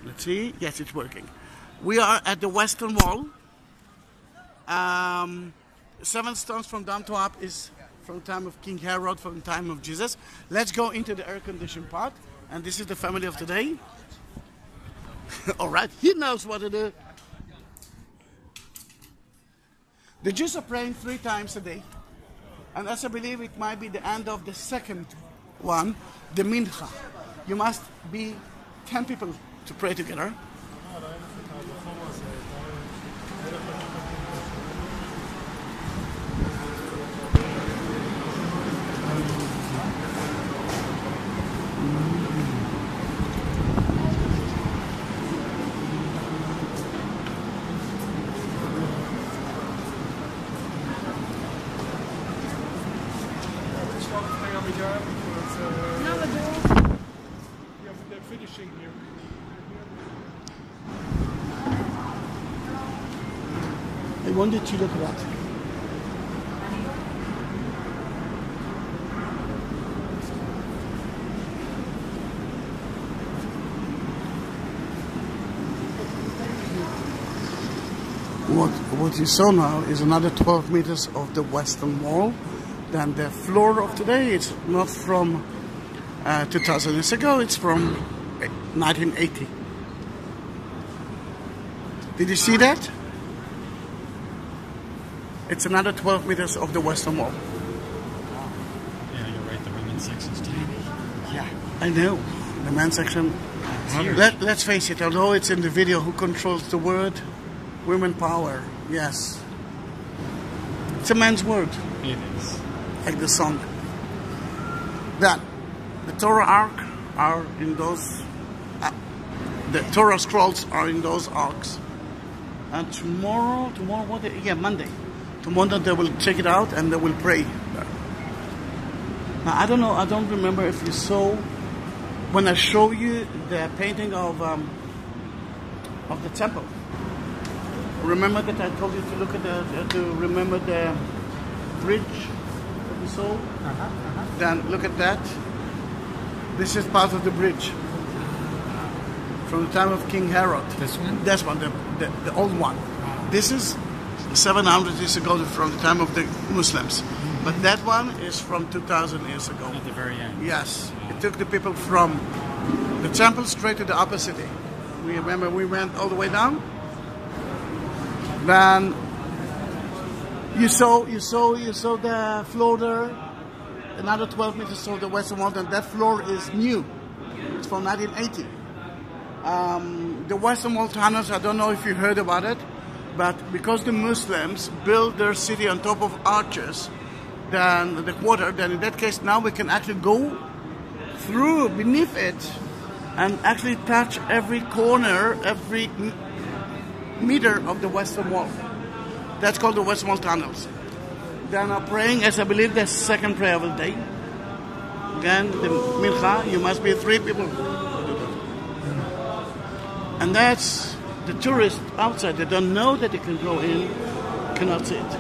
Let's see. Yes, it's working. We are at the Western Wall. 7 stones from down to up is from the time of King Herod, from the time of Jesus. Let's go into the air-conditioned part. And this is the family of today. All right, he knows what to do. The Jews are praying 3 times a day. And as I believe it might be the end of the second one, the mincha. You must be 10 people to pray together. Finishing here. I wanted to look at that. What you saw now is another 12 meters of the Western Wall. Then the floor of today is not from 2000 years ago, it's from 1980. Did you see that? It's another 12 meters of the Western Wall. Yeah, you're right, the women's section's tiny. Yeah, I know. The men's section. Let's face it, although it's in the video, who controls the word? Women power, yes. It's a man's word. It is. Like the song. Then, the Torah ark are in those, the Torah scrolls are in those arks. And tomorrow what day? Yeah, Monday. Tomorrow they will check it out and they will pray. Now I don't know, I don't remember if you saw, when I show you the painting of the temple. Remember that I told you to look at to remember the bridge that we saw? Then look at that. This is part of the bridge from the time of King Herod. This one? That's one, the old one. This is 700 years ago from the time of the Muslims. But that one is from 2000 years ago. At the very end. Yes. It took the people from the temple straight to the upper city. We remember we went all the way down. Then you saw the floor there. Another 12 meters to the Western Wall, and that floor is new. It's from 1980. The Western Wall tunnels, I don't know if you heard about it, but because the Muslims built their city on top of arches, then the quarter, then in that case now we can actually go through beneath it and actually touch every corner, every meter of the Western Wall. That's called the Western Wall tunnels. Then are praying, as I believe the second prayer of the day. Again, the mincha, you must be 3 people. And that's the tourists outside, they don't know that they can go in, cannot see it.